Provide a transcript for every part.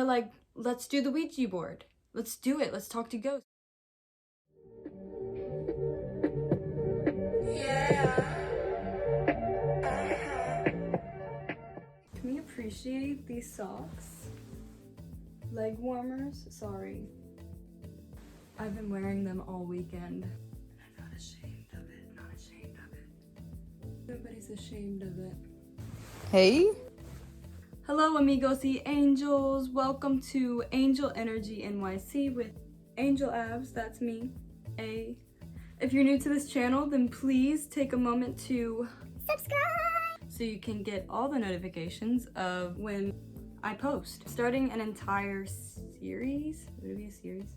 Like, let's do the Ouija board. Let's do it. Let's talk to ghosts. Can we appreciate these socks? Leg warmers? Sorry. I've been wearing them all weekend. I'm not ashamed of it. Not ashamed of it. Nobody's ashamed of it. Hey? Hello, amigos y angels. Welcome to Angel Energy NYC with Angel Abs. That's me. If you're new to this channel, then please take a moment to subscribe so you can get all the notifications of when I post. Starting an entire series. Would it be a series?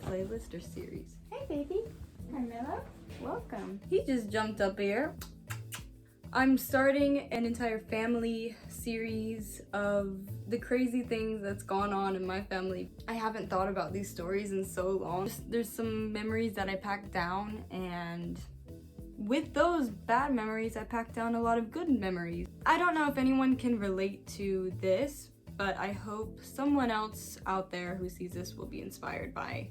Playlist or series? Hey, baby. Carmelo. Welcome. He just jumped up here. I'm starting an entire family series of the crazy things that's gone on in my family. I haven't thought about these stories in so long. There's some memories that I packed down, and with those bad memories, I packed down a lot of good memories. I don't know if anyone can relate to this, but I hope someone else out there who sees this will be inspired by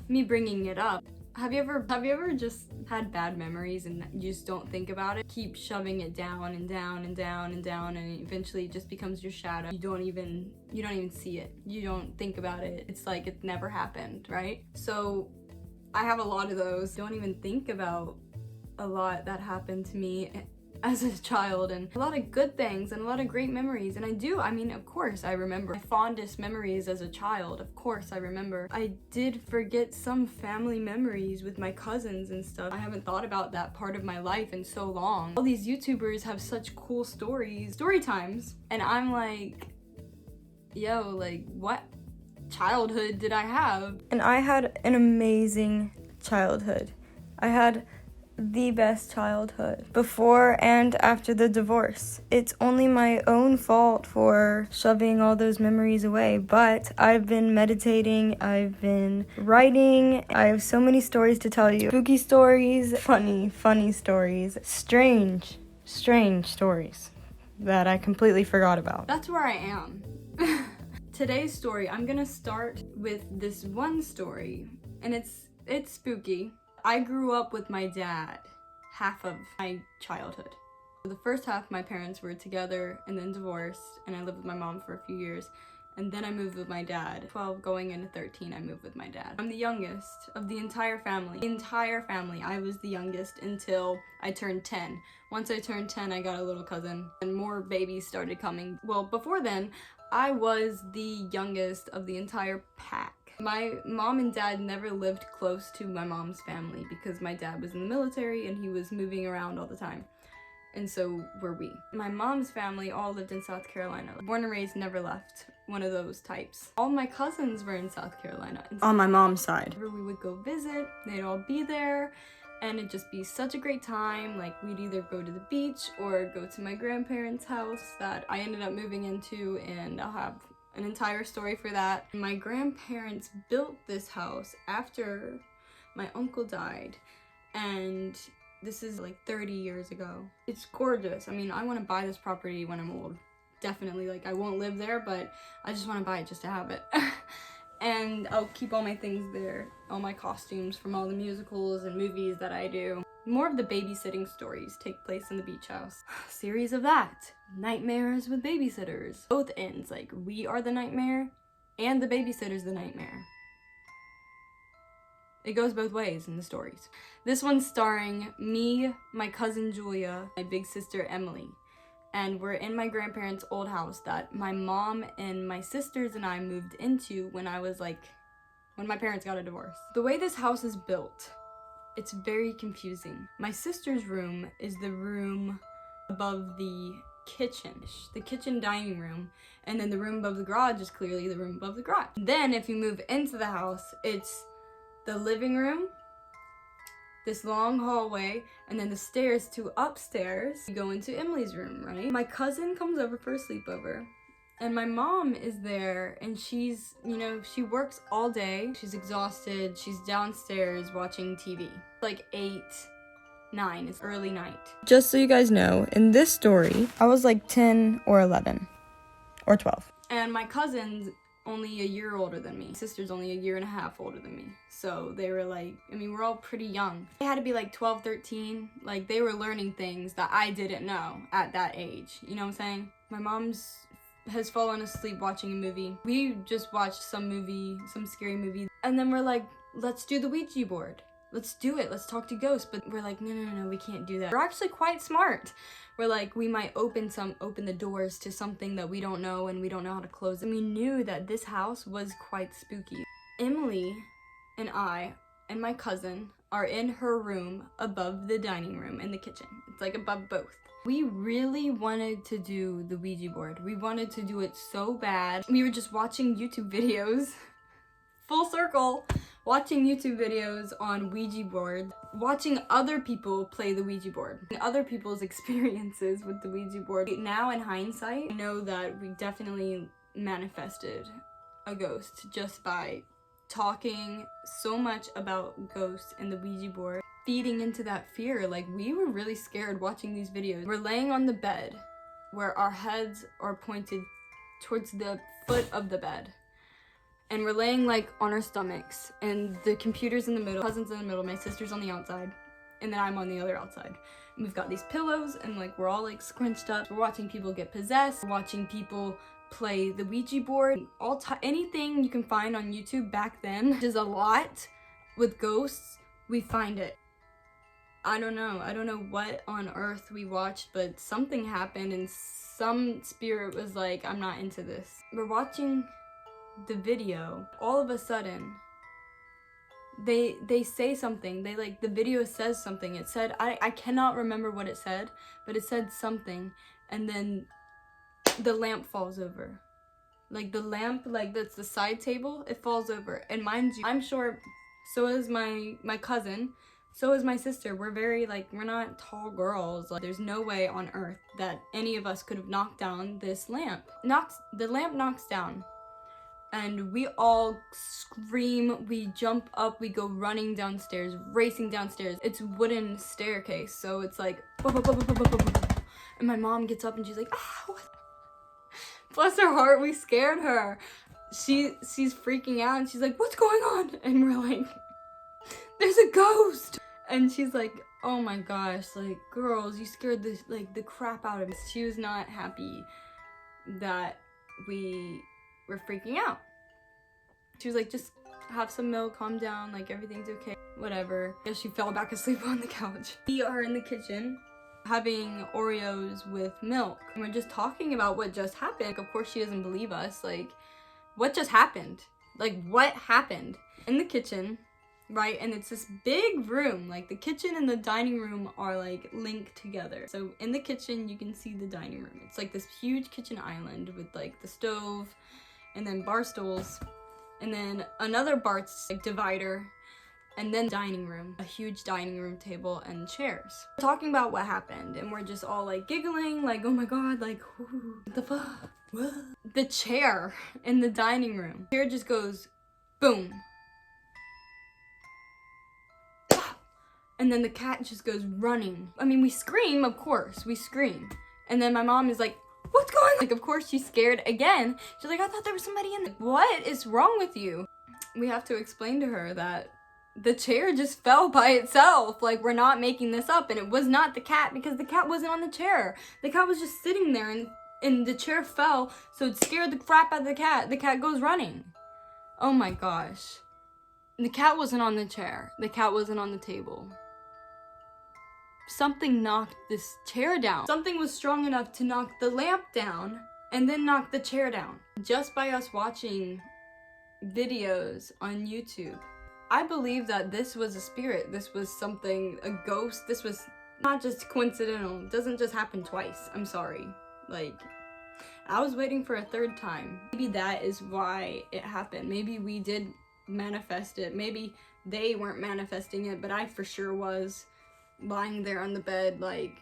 me bringing it up. Have you ever just had bad memories and you just don't think about it? Keep shoving it down and down and down and down, and eventually it just becomes your shadow. You don't even see it. You don't think about it. It's like it never happened, right? So I have a lot of those. Don't even think about a lot that happened to me as a child, and a lot of good things and a lot of great memories. And of course I remember my fondest memories as a child. Of course I remember. I did forget some family memories with my cousins and stuff. I haven't thought about that part of my life in so long. All these YouTubers have such cool stories, story times, and I'm like, yo, like, what childhood did I have? And I had an amazing childhood. I had the best childhood before and after the divorce. It's only my own fault for shoving all those memories away, but I've been meditating, I've been writing, I have so many stories to tell you. Spooky stories, funny stories, strange stories that I completely forgot about. That's where I am. Today's story, I'm gonna start with this one story, and it's spooky. I grew up with my dad half of my childhood. The first half, my parents were together and then divorced, and I lived with my mom for a few years, and then I moved with my dad. 12 going into 13, I moved with my dad. I'm the youngest of the entire family. I was the youngest until I turned 10. Once I turned 10, I got a little cousin, and more babies started coming. Well, before then, I was the youngest of the entire pack. My mom and dad never lived close to my mom's family because my dad was in the military and he was moving around all the time. And so were we. My mom's family all lived in South Carolina. Born and raised, never left. One of those types. All my cousins were in South Carolina. On my mom's side. Whenever we would go visit, they'd all be there, and it'd just be such a great time. Like, we'd either go to the beach or go to my grandparents' house that I ended up moving into, and I'll have an entire story for that. My grandparents built this house after my uncle died, and this is like 30 years ago. It's gorgeous. I mean, I want to buy this property when I'm old. Definitely. Like, I won't live there, but I just want to buy it just to have it. And I'll keep all my things there, all my costumes from all the musicals and movies that I do. More of the babysitting stories take place in the beach house. Series of that. Nightmares with babysitters. Both ends, like, we are the nightmare and the babysitter's the nightmare. It goes both ways in the stories. This one's starring me, my cousin Julia, my big sister Emily. And we're in my grandparents' old house that my mom and my sisters and I moved into when my parents got a divorce. The way this house is built, it's very confusing. My sister's room is the room above the kitchen dining room, and then the room above the garage is clearly the room above the garage. Then if you move into the house, it's the living room, this long hallway, and then the stairs to upstairs. You go into Emily's room, right? My cousin comes over for a sleepover, and my mom is there, and she's, she works all day. She's exhausted. She's downstairs watching TV. Like 8, 9, it's early night. Just so you guys know, in this story, I was like 10 or 11 or 12. And my cousin's only a year older than me. My sister's only a year and a half older than me. So they were like, I mean, we're all pretty young. They had to be like 12, 13. Like, they were learning things that I didn't know at that age. You know what I'm saying? My mom's has fallen asleep watching a movie. We just watched some movie, some scary movie. And then we're like, let's do the Ouija board. Let's do it. Let's talk to ghosts. But we're like, no, we can't do that. We're actually quite smart. We're like, we might open the doors to something that we don't know and we don't know how to close. And we knew that this house was quite spooky. Emily and I and my cousin are in her room above the dining room in the kitchen. It's like above both. We really wanted to do the Ouija board. We wanted to do it so bad. We were just watching YouTube videos, full circle, watching YouTube videos on Ouija board, watching other people play the Ouija board, other people's experiences with the Ouija board. Now in hindsight, I know that we definitely manifested a ghost just by talking so much about ghosts and the Ouija board, feeding into that fear. Like, we were really scared watching these videos. We're laying on the bed where our heads are pointed towards the foot of the bed. And we're laying like on our stomachs, and the computer's in the middle, cousin's in the middle, my sister's on the outside, and then I'm on the other outside. And we've got these pillows, and like we're all like scrunched up. We're watching people get possessed, we're watching people play the Ouija board, anything you can find on YouTube back then, which is a lot with ghosts, we find it. I don't know what on earth we watched, but something happened and some spirit was like, I'm not into this. We're watching the video, all of a sudden they say something. The video says something. It said, I cannot remember what it said, but it said something, and then the lamp falls over. Like the lamp, like that's the side table, it falls over. And mind you, I'm sure so is my cousin, so is my sister. We're very we're not tall girls. Like, there's no way on earth that any of us could have knocked down this lamp. The lamp knocks down. And we all scream, we jump up, we go running downstairs, racing downstairs. It's wooden staircase, so it's like, and my mom gets up and she's like, ah, bless her heart, we scared her. She's freaking out and she's like, what's going on? And we're like, there's a ghost. And she's like, oh my gosh, like, girls, you scared the crap out of me. She was not happy that we were freaking out. She was like, just have some milk, calm down, like everything's okay, whatever. I guess she fell back asleep on the couch. We are in the kitchen having Oreos with milk, and we're just talking about what just happened. Of course she doesn't believe us. Like, what just happened? Like, what happened? In the kitchen, right? And it's this big room. Like, the kitchen and the dining room are like linked together. So in the kitchen you can see the dining room. It's like this huge kitchen island with like the stove and then bar stools and then another bar divider, and then dining room, a huge dining room table and chairs. We're talking about what happened, and we're just all like giggling, like, oh my god, like, what the fuck? What? The chair in the dining room, chair just goes boom, and then the cat just goes running. I mean, we scream, of course, we scream, and then my mom is like, what's going on? Like, of course she's scared again. She's like, I thought there was somebody in there. What is wrong with you? We have to explain to her that the chair just fell by itself. Like, we're not making this up, and it was not the cat because the cat wasn't on the chair. The cat was just sitting there, and the chair fell, so it scared the crap out of the cat. The cat goes running. Oh my gosh. The cat wasn't on the chair. The cat wasn't on the table. Something knocked this chair down. Something was strong enough to knock the lamp down and then knock the chair down. Just by us watching videos on YouTube. I believe that this was a spirit. This was something, a ghost. This was not just coincidental. It doesn't just happen twice. I'm sorry. Like, I was waiting for a third time. Maybe that is why it happened. Maybe we did manifest it. Maybe they weren't manifesting it, but I for sure was. Lying there on the bed, like,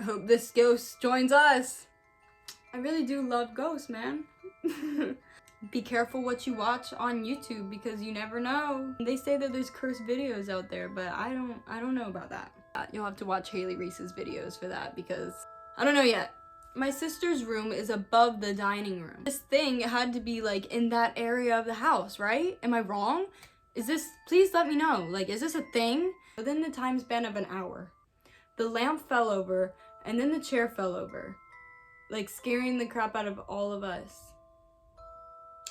hope this ghost joins us. I really do love ghosts, man. Be careful what you watch on YouTube because you never know. They say that there's cursed videos out there, but I don't know about that. You'll have to watch Haley Reese's videos for that because I don't know yet. My sister's room is above the dining room. This thing had to be like in that area of the house, right? Am I wrong? Please let me know. Like, is this a thing? Within the time span of an hour, the lamp fell over and then the chair fell over, like scaring the crap out of all of us.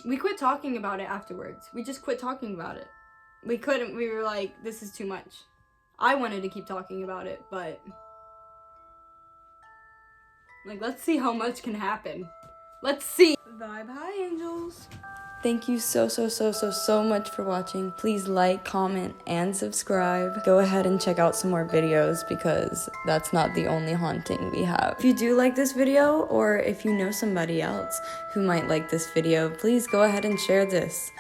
We quit talking about it afterwards. We just quit talking about it. We were like, this is too much. I wanted to keep talking about it, but like, let's see how much can happen. Let's see. Vibe high, angels. Thank you so much for watching. Please like, comment, and subscribe. Go ahead and check out some more videos because that's not the only haunting we have. If you do like this video, or if you know somebody else who might like this video, please go ahead and share this.